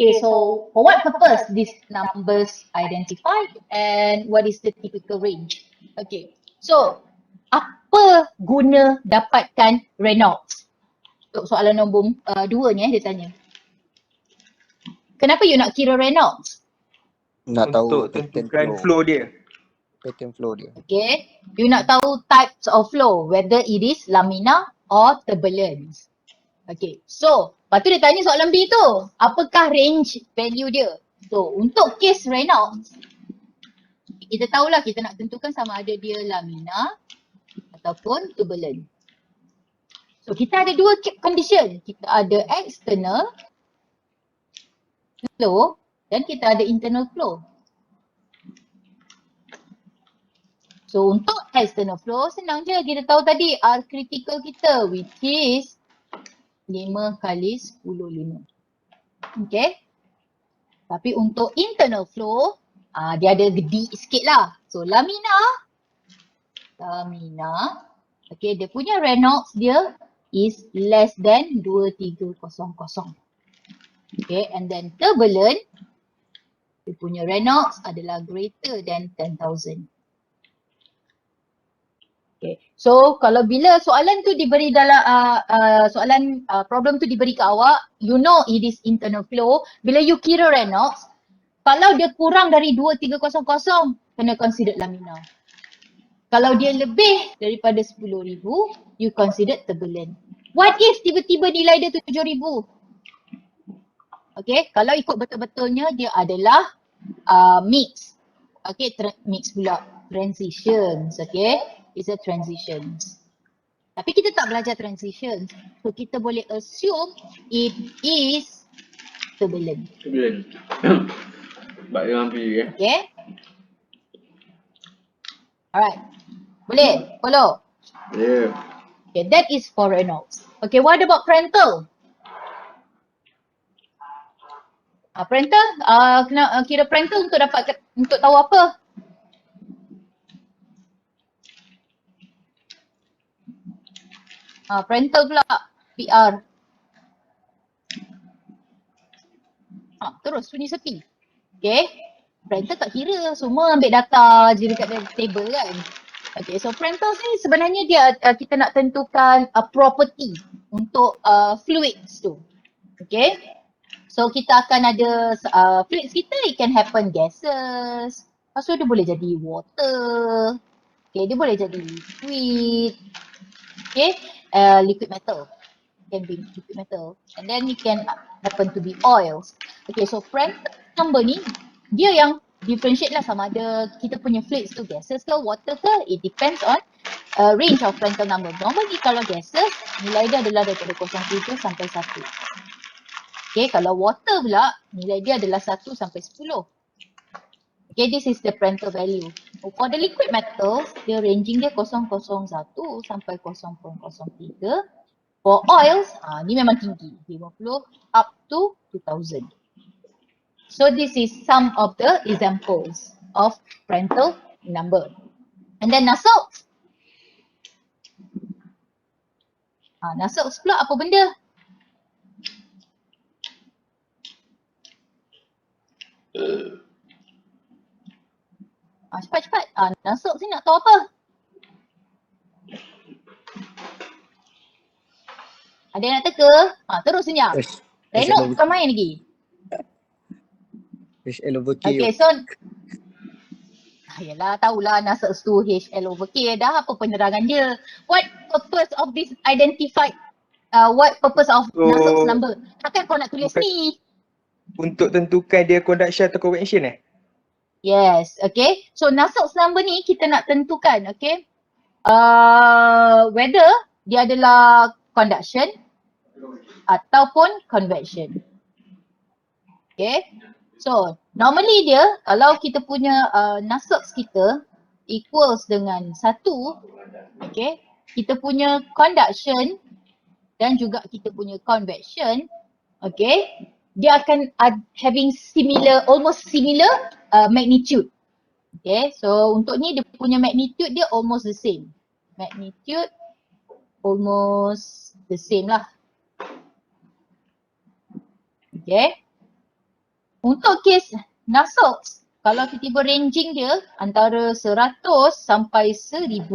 Okay, so for what purpose these numbers identified and what is the typical range? Okay, so apa guna dapatkan Reynolds? Untuk soalan nombor 2 ni dia tanya. Kenapa you nak kira Reynolds? Nak tahu Untuk tentukan flow dia. pattern flow dia. Okay, you nak tahu types of flow, whether it is laminar or turbulence. Okay, so lepas tu dia tanya soalan B tu, apakah range value dia? So untuk case Reynolds, kita tahulah kita nak tentukan sama ada dia laminar ataupun turbulent. So kita ada dua condition, kita ada external flow dan kita ada internal flow. So untuk external flow senang je, kita tahu tadi R critical kita which is 5 kali 10/5. Okay. Tapi untuk internal flow, dia ada gede sikit lah. So laminar, okay, dia punya Reynolds dia is less than 2300. Okay, and then turbulent, dia punya Reynolds adalah greater than 10,000. Okay, so kalau bila soalan tu diberi dalam problem tu diberi ke awak, you know it is internal flow. Bila you kira Reynolds, kalau dia kurang dari 2300, kena consider laminar. Kalau dia lebih daripada 10,000, you consider turbulent. What if tiba-tiba nilai dia 7,000? Okay, kalau ikut betul-betulnya dia adalah mix. Okay, mix pula. Transitions, okay. It's a transitions. Tapi kita tak belajar transitions. So kita boleh assume it is turbulent. Turbulent. Sebab dia hampir ya. Okay. Alright. Boleh? Follow? Yeah. Okay, that is for Reynolds. Okay, what about Prandtl? Prandtl, kena kira Prandtl untuk tahu apa? Prandtl pula, PR. Terus bunyi sepi. Okay. Prandtl tak kira, semua ambil data je dekat table kan. Okay, so Prandtl ni sebenarnya dia kita nak tentukan property untuk fluids tu. Okay. So kita akan ada fluids kita, it can happen gases. Lepas tu dia boleh jadi water. Okay, dia boleh jadi liquid. Okay. Liquid metal, can be liquid metal, and then it can happen to be oils. Okay, so Prandtl number ni dia yang differentiate lah sama ada kita punya fluids tu gases ke water ke, it depends on range of Prandtl number. Normally kalau gases nilai dia adalah daripada 0.7 sampai 1. Okay, kalau water pula nilai dia adalah 1 sampai 10. Okay, this is the Prandtl value. For the liquid metals, dia ranging dia 0.01 sampai 0.03. For oils, ni memang tinggi, 50 up to 2000. So this is some of the examples of Prandtl number. And then Nusselt. Nusselt pula apa benda? Cepat-cepat. Nusselt ni nak tahu apa? Ada yang nak teka? Terus senyap. Reynolds kau main lagi. HL over K. Okay, so yalah, tahulah Nusselt tu HL over K. Dah apa penerangan dia? What purpose of this identified? What purpose of Nusselt number? Takkan kau nak tulis ni? Untuk tentukan dia conduction atau convection Yes, okay. So Nusselt number ni kita nak tentukan, okay. Whether dia adalah conduction ataupun convection. Okay. So normally dia kalau kita punya Nusselt kita equals dengan 1, okay. Kita punya conduction dan juga kita punya convection, okay. Dia akan having similar, almost similar magnitude. Okay, so untuk ni dia punya magnitude dia almost the same. Magnitude almost the same lah. Okay. Untuk kes NASOX, kalau tiba-tiba ranging dia antara 100 sampai 1000,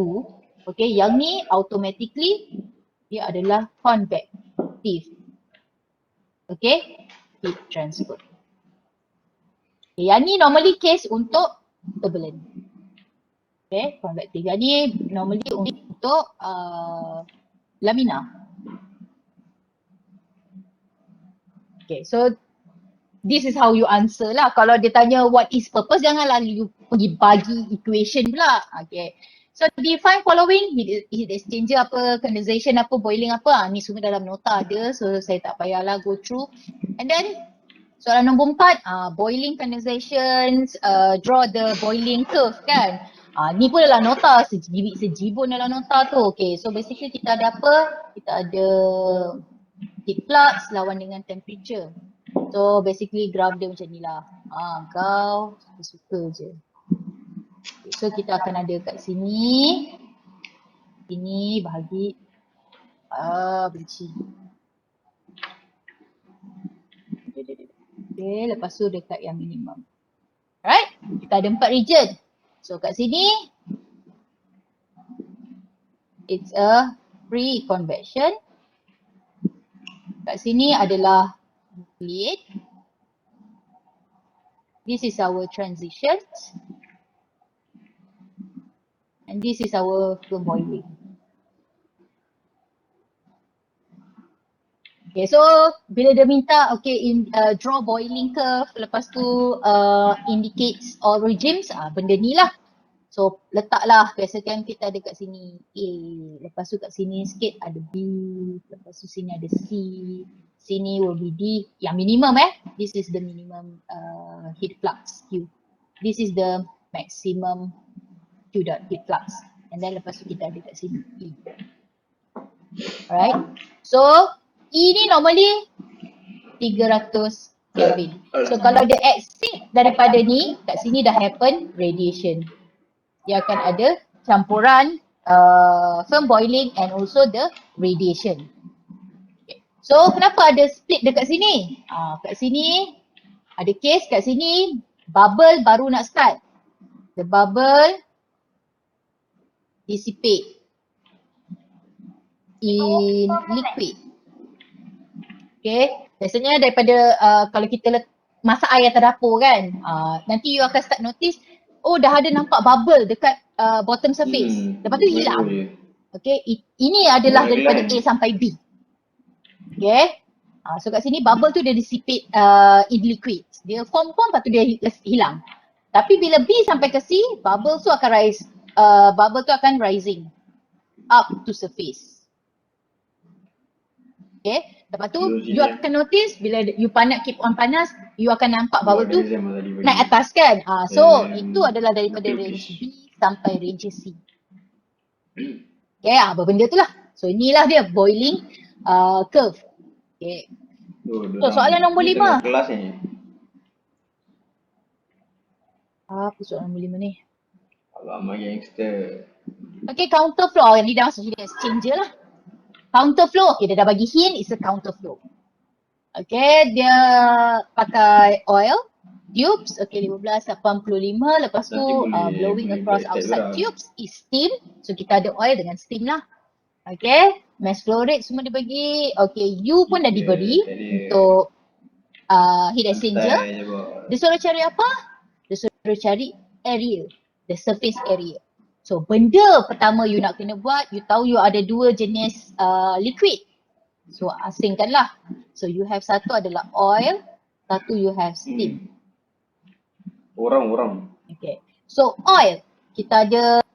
okay, yang ni automatically dia adalah convective. Okay, heat transfer. Okay, yang ni normally case untuk turbulent. Okay, convective. Yang ni normally untuk laminar. Okay, so this is how you answer lah. Kalau dia tanya what is purpose, janganlah you pergi bagi equation pula. Okay. So define following, heat exchanger apa, condensation apa, boiling apa. Ni semua dalam nota ada. So saya tak payahlah go through. And then soalan nombor 4, boiling, condensation, draw the boiling curve kan. Ni pun dalam nota, sejibun dalam nota tu. Okay, so basically kita ada apa? Kita ada heat flux lawan dengan temperature. So basically graph dia macam ni lah. Kau suka je. Okay, so kita akan ada kat sini. Ini bahagi benci. Okay, lepas tu dekat yang minimum. Alright, kita ada 4 region. So kat sini it's a free convection. Kat sini adalah fluid. This is our transitions. And this is our film boiling. Okay, so bila dia minta draw boiling curve, lepas tu indicates all regimes, benda ni lah. So letaklah, biasakan kita ada kat sini A, lepas tu kat sini sikit ada B, lepas tu sini ada C, sini will be D, yang minimum this is the minimum heat flux Q. This is the maximum Q dot heat flux. And then lepas tu kita ada kat sini E. Alright, so E ni normally 300 Kelvin. So kalau dia exceed daripada ni, kat sini dah happen radiation. Dia akan ada campuran film boiling and also the radiation. Okay. So kenapa ada split dekat sini? Kat sini ada case, kat sini bubble baru nak start. The bubble dissipate in liquid. Okay, biasanya daripada kalau kita masak air atas dapur kan, nanti you akan start notice, dah ada nampak bubble dekat bottom surface. Lepas tu hilang. Okay, ini adalah daripada A sampai B. Okay, so kat sini bubble tu dia dissipate in liquid. Dia form, lepas tu dia hilang. Tapi bila B sampai ke C, bubble tu akan rise. Bubble tu akan rising up to surface. Okay, lepas tu you akan notice bila you keep on panas, you akan nampak bubble tu naik atas kan. So itu adalah daripada range B sampai range C. Okay, benda tu lah. So inilah dia boiling curve. Okay. So soalan nombor 5. Kelas ni. Apa soalan nombor 5 ni? Alamak gangster. Okay, counter flow. Ni dah masuk heat exchanger lah. Counter flow, okay, dia dah bagi hint, it's a counter flow. Okay, dia pakai oil, tubes, okay 1585, lepas tu blowing across outside tubes is steam. So kita ada oil dengan steam lah. Okay, mass flow rate semua dia bagi. Okay, U pun dah diberi untuk heat exchanger. Dia suruh cari apa? Dia suruh cari area, the surface area. So benda pertama you nak kena buat, you tahu you ada 2 jenis liquid. So asingkanlah. So you have satu adalah oil, satu you have steam. Orang. Okay. So oil, kita ada,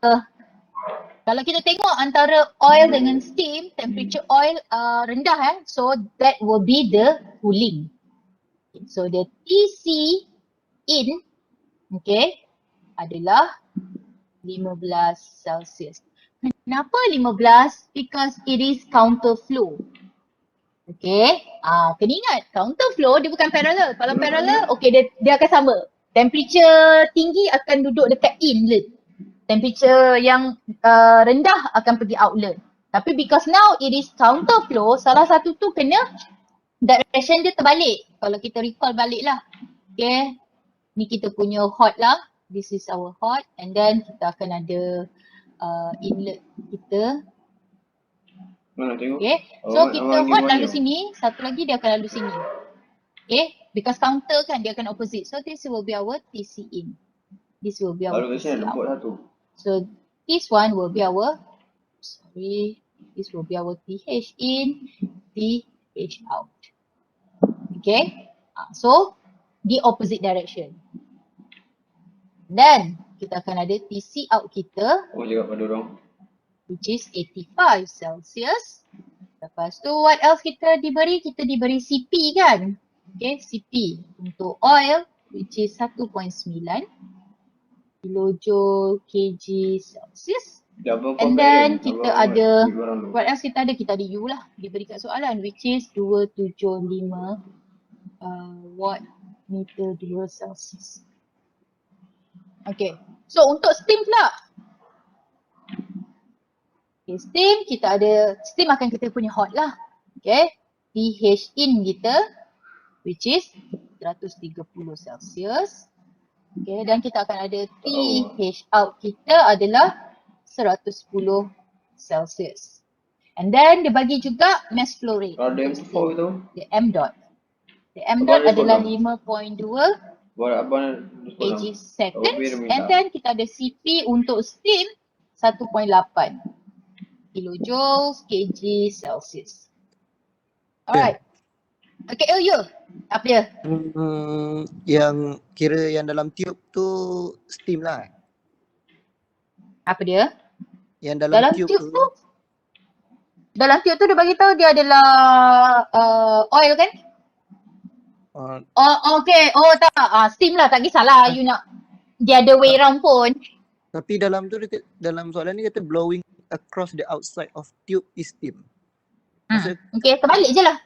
kalau kita tengok antara oil dengan steam, temperature oil rendah so that will be the cooling. Okay. So the TC in, okay, adalah 15 Celsius. Kenapa 15? Because it is counter flow. Okay, kena ingat counter flow dia bukan parallel. Kalau parallel, okay dia akan sama. Temperature tinggi akan duduk dekat inlet. Temperature yang rendah akan pergi outlet. Tapi because now it is counter flow, salah satu tu kena direction dia terbalik. Kalau kita recall balik lah. Okay. Ni kita punya hot lah. This is our hot. And then kita akan ada inlet kita. Mana tengok? Okay. So kita hot lalu sini, satu lagi dia akan lalu sini. Okay. Because counter kan dia akan opposite. So this will be our TC in. This will be our Lalu kat TC sini ada out. lembut satu. So this one will be our, this will be our TH in, TH out. Okay. So the opposite direction. Then kita akan ada TC out kita, Oh cakap pada orang. which is 85 Celsius. Lepas tu what else kita diberi? Kita diberi CP kan? Okay, CP untuk oil which is 1.9 kilojoule kg Celsius. Dia abang And pakai then kan? kita Abang ada, beli barang tu. what else kita ada? Kita ada U lah, diberi kat soalan which is 275 watt meter 2 Celsius. Okay, so untuk steam pula. Okay, steam kita ada, steam akan kita punya hot lah. Okay, TH in kita which is 130 Celsius. Okay, dan kita akan ada TH out kita adalah 110 Celsius. And then dia bagi juga mass flow rate. Kalau ada M4 tu, The M dot. The M Abang dot ada adalah soalan? 5.2 buat abang kg sekolah. seconds. Abang minta. And then kita ada CP untuk steam 1.8 kilojoules kg Celsius. Alright. Okay, you. Apa dia? Yang kira yang dalam tube tu steam lah. Apa dia? Yang Dalam tube tu, dalam tube tu dia bagi tahu dia adalah oil kan? Oh, okay. Oh tak. Steam lah. Tak kisahlah you nak the other way round pun. Tapi dalam tu dia, dalam soalan ni kata blowing across the outside of tube is steam. Maksud, Okay, terbalik je lah.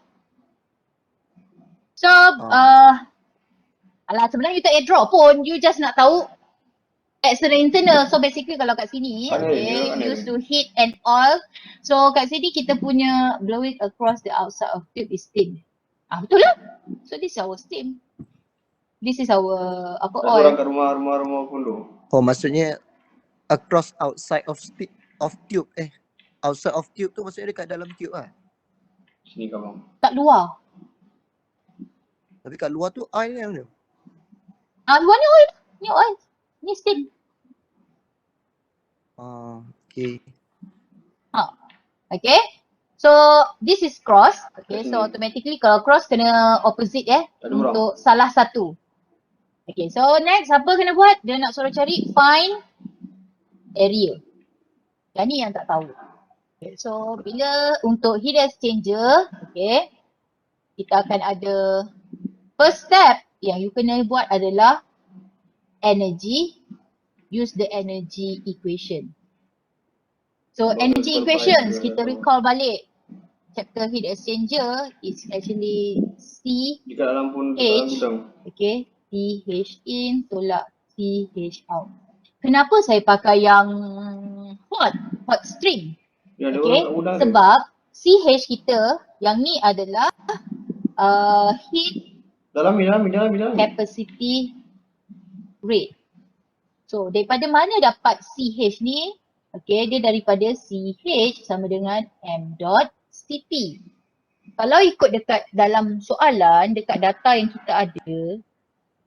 So, alah sebenarnya you tak payah draw pun. You just nak tahu external internal. So basically kalau kat sini, Mana okay, dia? used to heat and oil. So kat sini kita punya blowing across the outside of tube is steam. Betul lah. So this is our steam. This is our apa Tak oil. orang kat rumah kondo. oh maksudnya across outside of tube outside of tube tu maksudnya dekat dalam tube lah. Sini kat bang. Kat luar. Tapi kat luar tu oil yang mana? Luar ni oil. Ni oil. Ni steam. Okay. Okay. So this is cross. Okay, so Sini. automatically kalau cross kena opposite Tak ada orang. untuk salah satu. Okay, so next apa kena buat? Dia nak suruh cari find area. Yang ni yang tak tahu. Okay, so bila untuk heat exchanger, okay, kita akan ada first step yang you kena buat adalah energy, use the energy equation. So energy equations, kita recall balik. Chapter heat exchanger is actually C, Dekat dalam pun H. gudang. okay, TH in tolak TH out. Kenapa saya pakai yang hot stream? Ya, ada Okay, orang kat gudang. sebab CH kita yang ni adalah heat Dalam ni. capacity rate. So daripada mana dapat CH ni? Okay, dia daripada CH sama dengan M dot CP. Kalau ikut dekat dalam soalan, dekat data yang kita ada,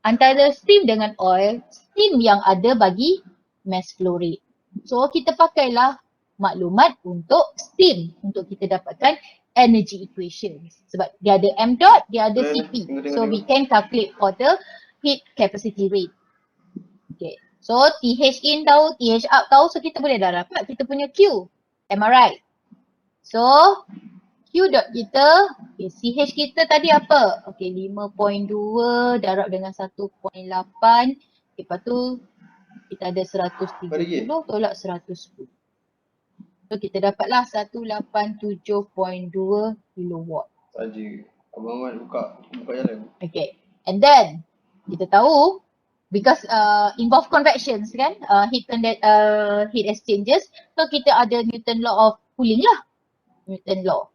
antara steam dengan oil, steam yang ada bagi mass flow rate. So kita pakailah maklumat untuk steam untuk kita dapatkan energy equation. Sebab dia ada M dot, dia ada CP. So we can calculate for the heat capacity rate. Okay. So TH in tahu, TH out tahu, so kita boleh dah dapat kita punya Q. Am I right? So Q dot kita, okay, CH kita tadi apa? Okay, 5.2 darab dengan 1.8. Lepas tu kita ada 130 tolak 110. So kita dapatlah 187.2 kilowatt. Saja. Abang Ahmad buka jalan. Okay. And then kita tahu because involve convections kan, heat exchangers. So kita ada Newton law of cooling lah. Newton law.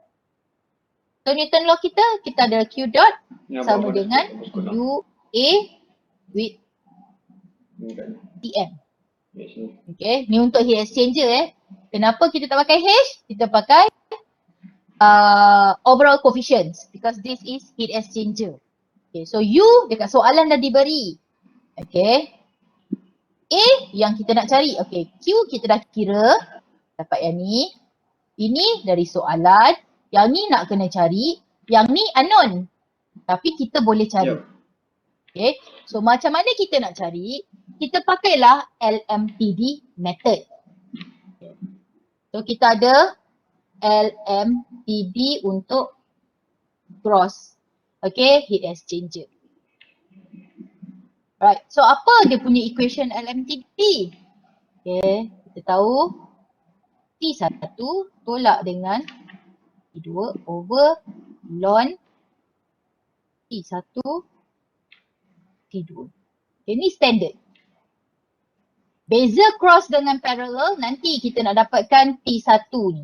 So Newton law kita ada Q dot Ni abang sama Ahmad dengan dah sekolah. UA with Ni kat ni. TM. Kat sini. Okay, ni untuk heat exchanger Kenapa kita tak pakai H? Kita pakai overall coefficients because this is heat exchanger. Okay, so U dekat soalan dah diberi. Okay. A yang kita nak cari. Okay, Q kita dah kira. Dapat yang ni. Ini dari soalan. Yang ni nak kena cari. Yang ni unknown. Tapi kita boleh cari. Ya. Okay, so macam mana kita nak cari? Kita pakailah LMTD method. So kita ada LMTD untuk gross. Okay, heat exchanger. Right, so apa dia punya equation LMTD? Okay, kita tahu T1 tolak dengan T2 over ln T1 T2. Okay, ni standard. Beza cross dengan parallel nanti kita nak dapatkan T1 ni.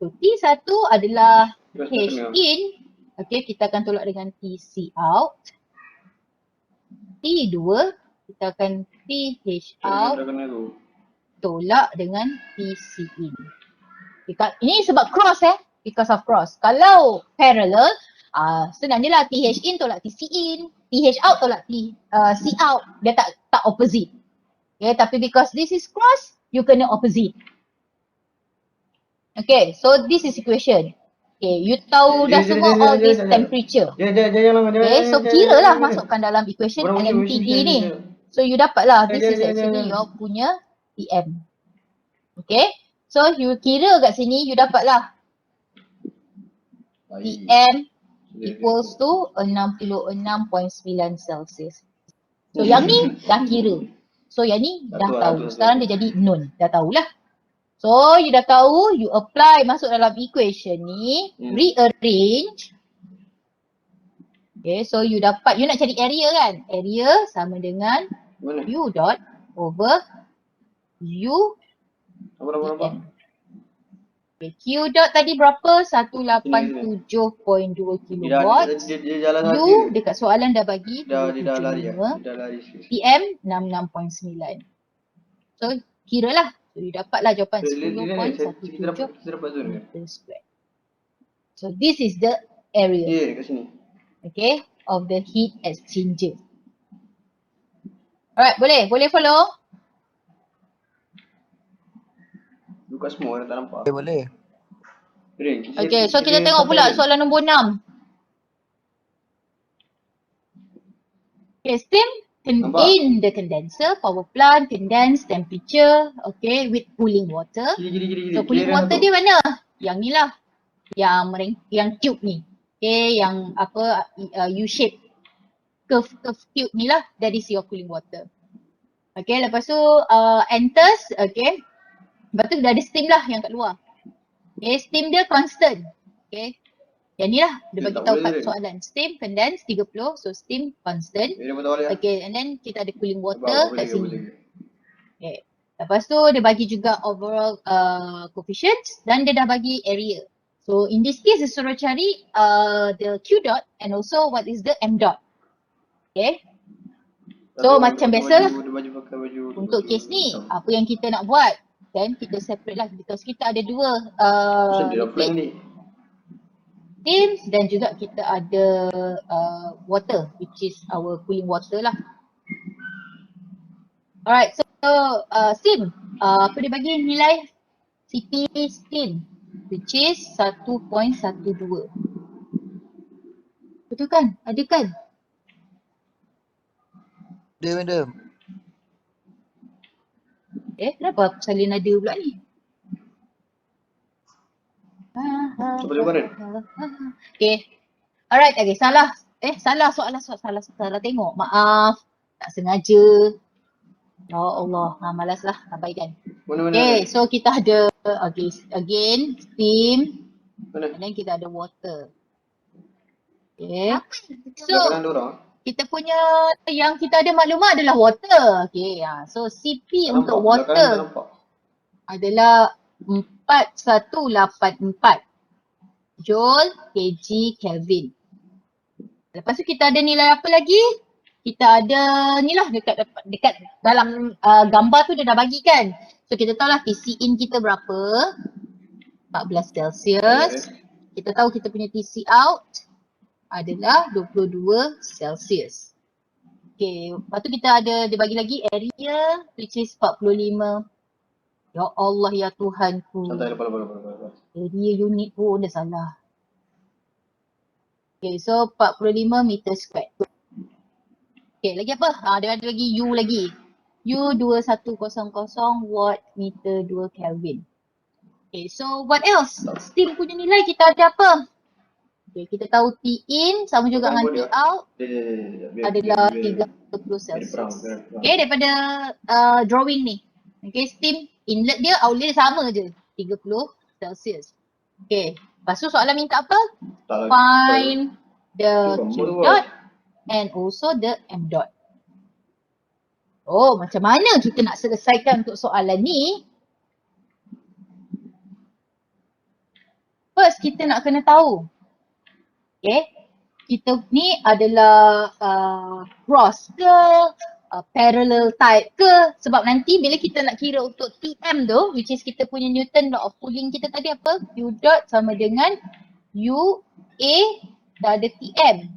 So T1 adalah H in. Okay, kita akan tolak dengan TC out. T2 kita akan TH out Dah kena tu. tolak dengan TC in. Okay, ini sebab cross because of cross. Kalau parallel senang je lah TH in tolak TC in, TH out tolak C out. Dia tak opposite. Okay, tapi because this is cross, you kena opposite. Okay, so this is equation. Okay, you tahu dah semua all this temperature. Jangan. Okay, so kira lah masukkan dalam equation LMTD ni. So you dapat lah, this is actually your punya TM. Okay, so you kira kat sini, you dapat lah TM equals to 66.9 Celsius. So yang ni dah kira. So yang ni dah tahu. Sekarang dia jadi known. Dah tahulah. So you dah tahu, you apply masuk dalam equation ni, rearrange. Okay, so you dapat, you nak cari area kan? Area sama dengan Mana? U dot over U Apa? TM. Okay, Q dot tadi berapa? 187.2 kilowatt. Dia jalan U lari. dekat soalan dah bagi Dia dah lari. 275. Dia dah lari sikit. PM 66.9. So kira lah. So you dapat lah jawapan Kita dapat zone ke? meter square. So this is the area, Ya, dekat sini. okay, of the heat exchanger. Alright, boleh follow? Buka semua orang tak nampak. Boleh. Okay, so kita tengok pula soalan nombor 6. Okay, steam Nampak? in the condenser, power plant, condense temperature, okay, with cooling water. Gini. So cooling water dia mana? Yang ni lah. Yang tube ni. Okay, yang apa U-shape. Curve tube ni lah. That is your cooling water. Okay, lepas tu enters, okay. Lepas tu dah ada steam lah yang kat luar. Okay, steam dia constant. Okay. Yang ni lah dia bagi tahu kat soalan. Steam condense 30, so steam constant. Dia patah balik. Okay, and then kita ada cooling water Boleh kat ke, sini. boleh ke? Okay. Lepas tu dia bagi juga overall coefficients dan dia dah bagi area. So in this case dia suruh cari the Q dot and also what is the M dot. Okay. So macam biasa lah. Dia baju pakai baju. Untuk case ni apa yang kita nak buat, then kita separate lah because kita ada dua Dia dah plan ni. steam dan juga kita ada water which is our cooling water lah. Alright, so steam, apa dia bagi nilai CP steam which is 1.12. Betul kan? Ada kan? Dia madam. Kenapa aku salin ada pula ni? Cuba dia mana? Okay. Alright, okay. Salah soalan tengok. Maaf. Tak sengaja. Ya Allah. Malas lah. Abaikan. Mana? Okay, so kita ada, okay, again, steam. Mana? And then kita ada water. Okay. So, Belakang dia orang. kita punya, yang kita ada maklumat adalah water. Okay, so CP untuk water adalah 4184 Joule kg Kelvin. Lepas tu kita ada nilai apa lagi? kita ada ni lah dekat dalam gambar tu dia dah bagi kan. So kita tahu lah TC in kita berapa, 14 Celsius. Kita tahu kita punya TC out adalah 22 Celsius. Okay, lepas tu kita ada, dia bagi lagi area which is 45. Ya Allah ya Tuhanku. Santai, lepas. Area unit pun dah salah. Okay, so 45 meter square. Okay, lagi apa? Dia ada lagi U lagi. U 2100 watt meter 2 Kelvin. Okay, so what else? Steam punya nilai kita ada apa? Okay, kita tahu T in sama juga dengan T out adalah 30 Celsius. Okay, daripada drawing ni. Okay, steam inlet dia, outlet dia sama je. 30 Celsius. Okay, lepas tu soalan minta apa? Find the Q dot and also the M dot. Oh, macam mana kita nak selesaikan untuk soalan ni? First, kita nak kena tahu. Okay, kita ni adalah cross ke, parallel type ke. Sebab nanti bila kita nak kira untuk TM tu, which is kita punya Newton law of pulling kita tadi apa? Q dot sama dengan UA dah ada TM.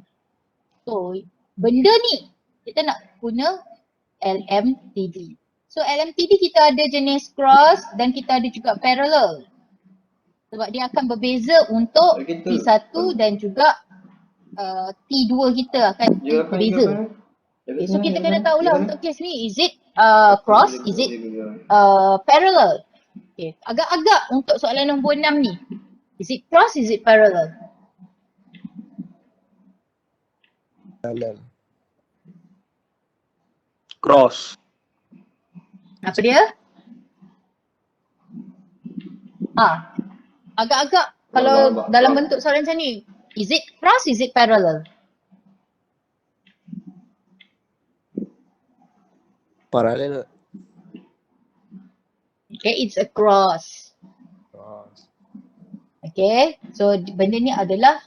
So, benda ni kita nak guna LMTD. So, LMTD kita ada jenis cross dan kita ada juga parallel. Sebab dia akan berbeza untuk T1 dan juga T2 kita akan berbeza. Okay, so kita kena tahulah untuk case ni, is it cross, is it parallel? Okay, agak-agak untuk soalan nombor 6 ni. Is it cross, is it parallel? Cross. Apa dia? Agak-agak kalau dalam bentuk soalan macam ni, is it cross, is it parallel? Parallel. Okay, it's a cross. Okay, so benda ni adalah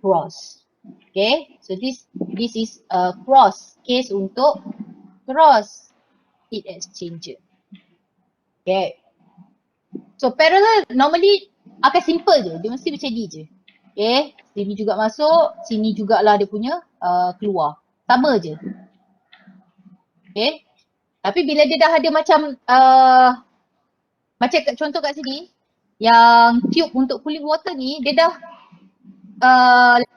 cross. Okay, so this is a cross case untuk cross heat exchanger. Okay, so parallel normally akan simple je, dia mesti macam ni je. Okay, sini juga masuk, sini jugalah dia punya keluar. Sama je. Okay, tapi bila dia dah ada macam contoh kat sini, yang tube untuk cooling water ni, dia dah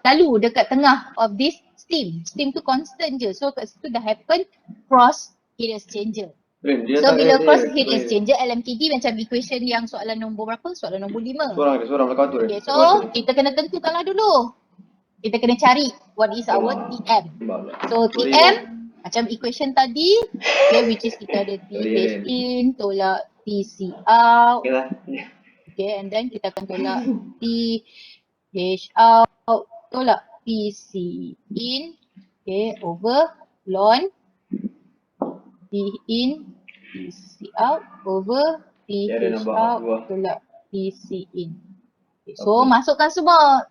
lalu dekat tengah of this steam. Steam tu constant je. So kat situ dah happen cross heat exchanger. So bila cross heat exchanger, LMTD macam equation yang soalan nombor berapa? Soalan nombor 5. Seorang belakang tu. Okay, so kita kena tentukanlah dulu. Kita kena cari what is our TM. So TM macam equation tadi, okay, which is kita ada T dash in tolak TC out. Okay, and then kita akan tolak T dash out tolak TC in, okay, over ln T in TC out over T dash out tolak TC in. Okay, so masukkan semua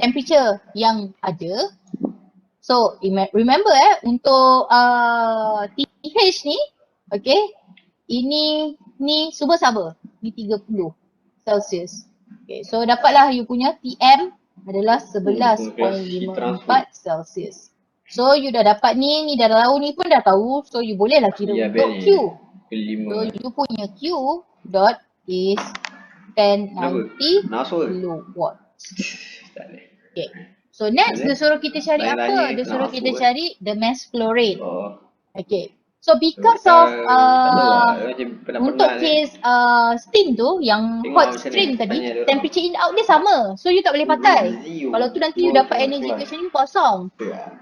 temperature yang ada. So remember untuk TH ni, okay, ini ni semua sama, ni 30 Celsius. Okay, so dapatlah you punya TM adalah 11.54 Celsius. So you dah dapat ni dah tahu, ni pun dah tahu. So you bolehlah kira untuk Q. So you punya Q dot is 1090 kilowatts. Okay. So next dia suruh kita cari apa? Dia suruh kita cari the mass flow rate. Okay. So because of untuk case steam tu yang hot stream tadi, temperature in out dia sama. So you tak boleh pakai. Kalau tu nanti you dapat energy equation ni kosong.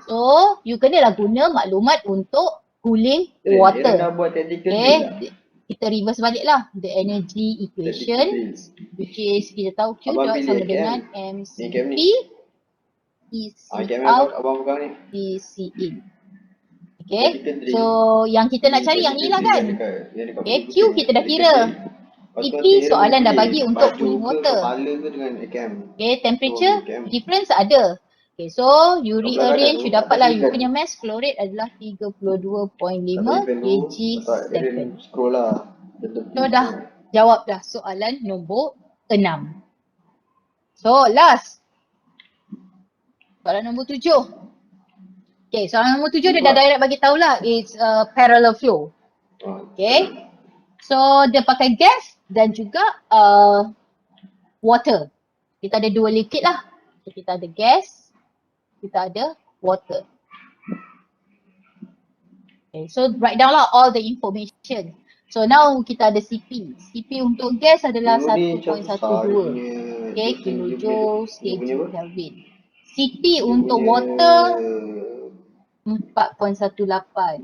So you kenalah guna maklumat untuk cooling water. Okay. Kita reverse balik lah the energy equation, which is kita tahu Q dot sama dengan MCP TC out TC in. Okay, so yang kita nak cari yang ni lah kan. Okay, Q kita dah kira. TP soalan dah bagi untuk cooling water. Okay, temperature difference ada. Okay, so you Kau belah rearrange, kanan you tu, dapatlah atas you event punya tu. mass flow rate adalah 32.5 Atas event tu, kg letak Aaron second. scroll lah. Dia tepi So tu. dah jawab dah soalan nombor 6. So last. Soalan nombor 7. Okay, soalan nombor 7 dia dah direct bagi tahulah it's parallel flow. Okay. So dia pakai gas dan juga water. Kita ada dua liquid lah. So, kita ada gas, kita ada water. Okay, so write down lah all the information. So now kita ada CP. CP untuk gas adalah Dulu ni macam susah dia 1.12. punya. Okay, kilojoules, dia punya kg apa? Kelvin. CP Dia untuk punya- water 4.18.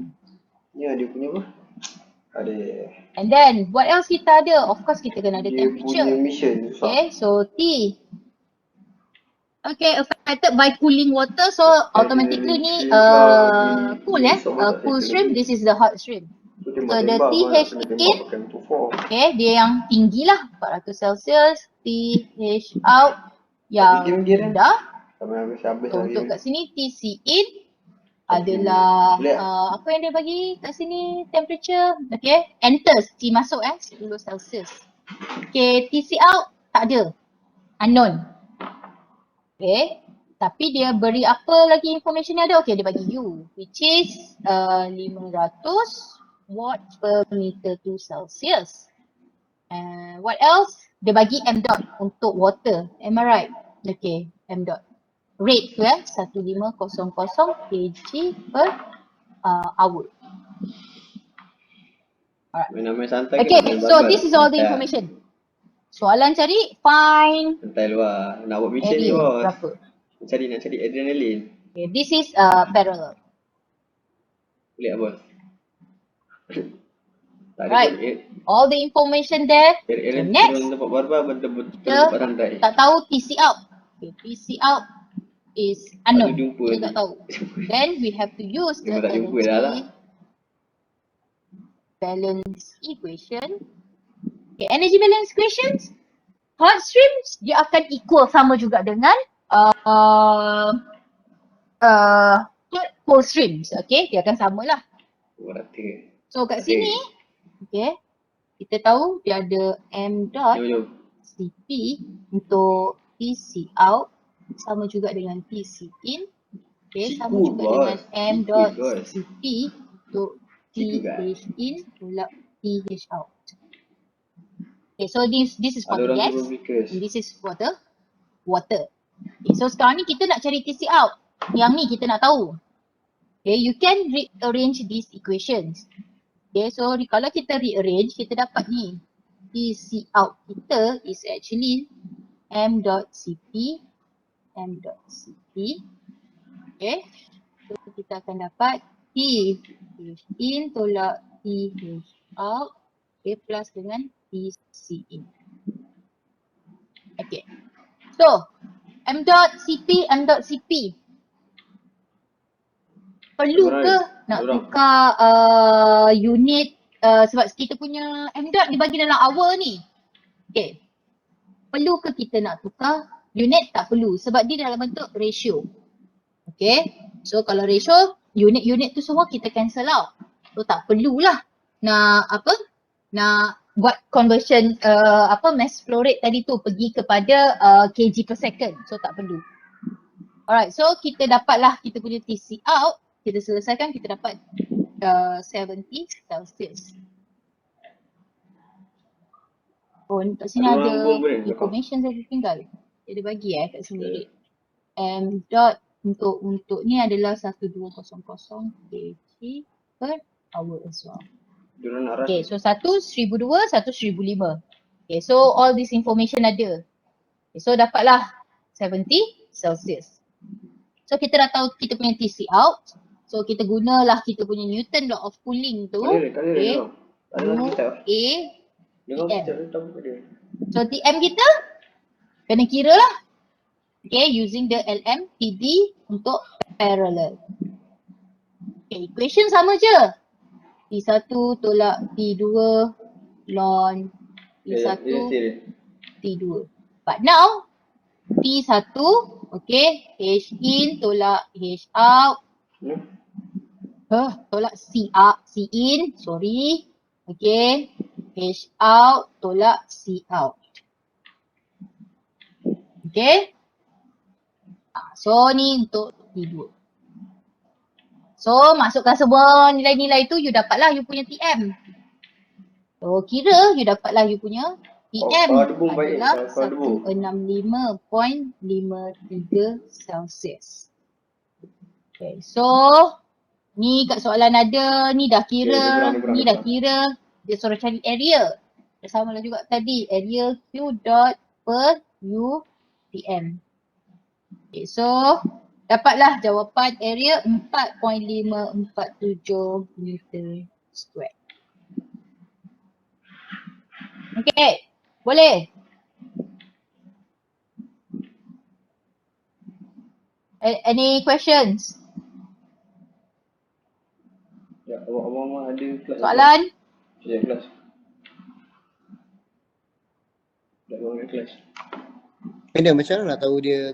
Ni dia punya apa? Ada And then what else kita ada? Of course kita kena ada dia punya temperature. mission susah. Okay, so T. Okay, affected by cooling water. So automatically ni cool cool stream. This is the hot stream. So So the TH in, pakai M24. okay, dia yang tinggi lah 400 Celsius. TH out yang Tapi dia kan? rendah. Sampai habis-habis So lagi. untuk kat sini TC in adalah Boleh. apa yang dia bagi kat sini temperature. Okay, enters T masuk 10 Celsius. Okay, TC out tak ada, unknown. Okay, tapi dia beri apa lagi information yang ada? Okay, dia bagi U which is 500 watt per meter to Celsius. What else? Dia bagi M dot untuk water. Am I right? Okay, M dot. Rate tu 1500 kg per hour. Alright. Main santai Okay, main so barbar. this is all the Santai. information. Soalan cari, find Santai luar. Nak buat mission ni area bos. berapa. Nak cari adrenaline. Okay, this is parallel. Boleh tak bos? Tak ada Right. boleh. All the information there. Aaron Okay, next. turun tempat barbar betul-betul Kita tempat randai. tak tahu TC out. Okay, TC out is unknown. Tak jumpa Kita ni. tak tahu. Then we have to use the Memang tak jumpa dah lah. balance equation. Okay, energy balance equations. Hot streams dia akan equal sama juga dengan cold streams. Okay, dia akan samalah. Rata. So kat Okay. sini, okay, kita tahu dia ada M dot Jom. CP untuk TC out sama juga dengan TC in. Okay, sama Cikgu, juga bos. dengan M Cikgu, dot bos. CP untuk Cikgu, TH in tolak TH out. Okay, so this is for the Ada orang gas tu berfikir. and this is for the water. Okay, so sekarang ni kita nak cari TC out. Yang ni kita nak tahu. Okay, you can rearrange these equations. Okay, so kalau kita rearrange, kita dapat ni. TC out kita is actually M dot CP, M dot CP. Okay, so kita akan dapat TH in tolak TH out. Okay, plus dengan TC in. Okay, so M dot CP, M dot CP. Perlu ke nak tukar unit sebab kita punya M dot dibagi dalam hour ni. Okay. Perlu ke kita nak tukar unit? Tak perlu sebab dia dalam bentuk ratio. Okay. So kalau ratio, unit-unit tu semua kita cancel out. So tak perlulah nak apa? Nak buat conversion mass flow rate tadi tu pergi kepada kg per second. So tak perlu. Alright, so kita dapatlah kita punya TC out. Kita selesaikan, kita dapat 70 Celsius. Oh, kat sini Ada ada orang bom boleh, information saya tinggal. Dia bagi kat sini. M dot untuk ni adalah 1200 kg per hour as well. Diorang nak Okay, so satu 1002, satu 1005. Okay, so all this information ada. Okay, so dapatlah 70 Celsius. So kita dah tahu kita punya TC out. So kita gunalah kita punya Newton law of cooling tu. Tak ada Okay. dia. Ada orang kita. A. Dengar TM. kita tahu dia. So TM kita kena kira lah. Okay, using the LM TD untuk parallel. Okay, equation sama je. T1 tolak T2 ln T1 T2. But now T1 Okay, H in tolak H out. Hmm? Tolak C out, C in, sorry. Okay, H out tolak C out. Okay. So ni untuk tidur. So masukkan semua nilai-nilai tu, you dapatlah you punya TM. So kira you dapatlah you punya TM Kalau debu baik, adalah kalau debu. 165.53 Celsius. Okay, so ni kat soalan ada, ni dah kira, dia kurang. ni dah kira. Dia suruh cari area. Dah sama lah juga tadi, area Q dot per U TM. Okay, so dapatlah jawapan area 4.547 meter square. Okay, boleh? Any questions? Ya, abang ada kelas. Soalan? Ya, kelas. Tak bangun kelas. Macam mana nak tahu dia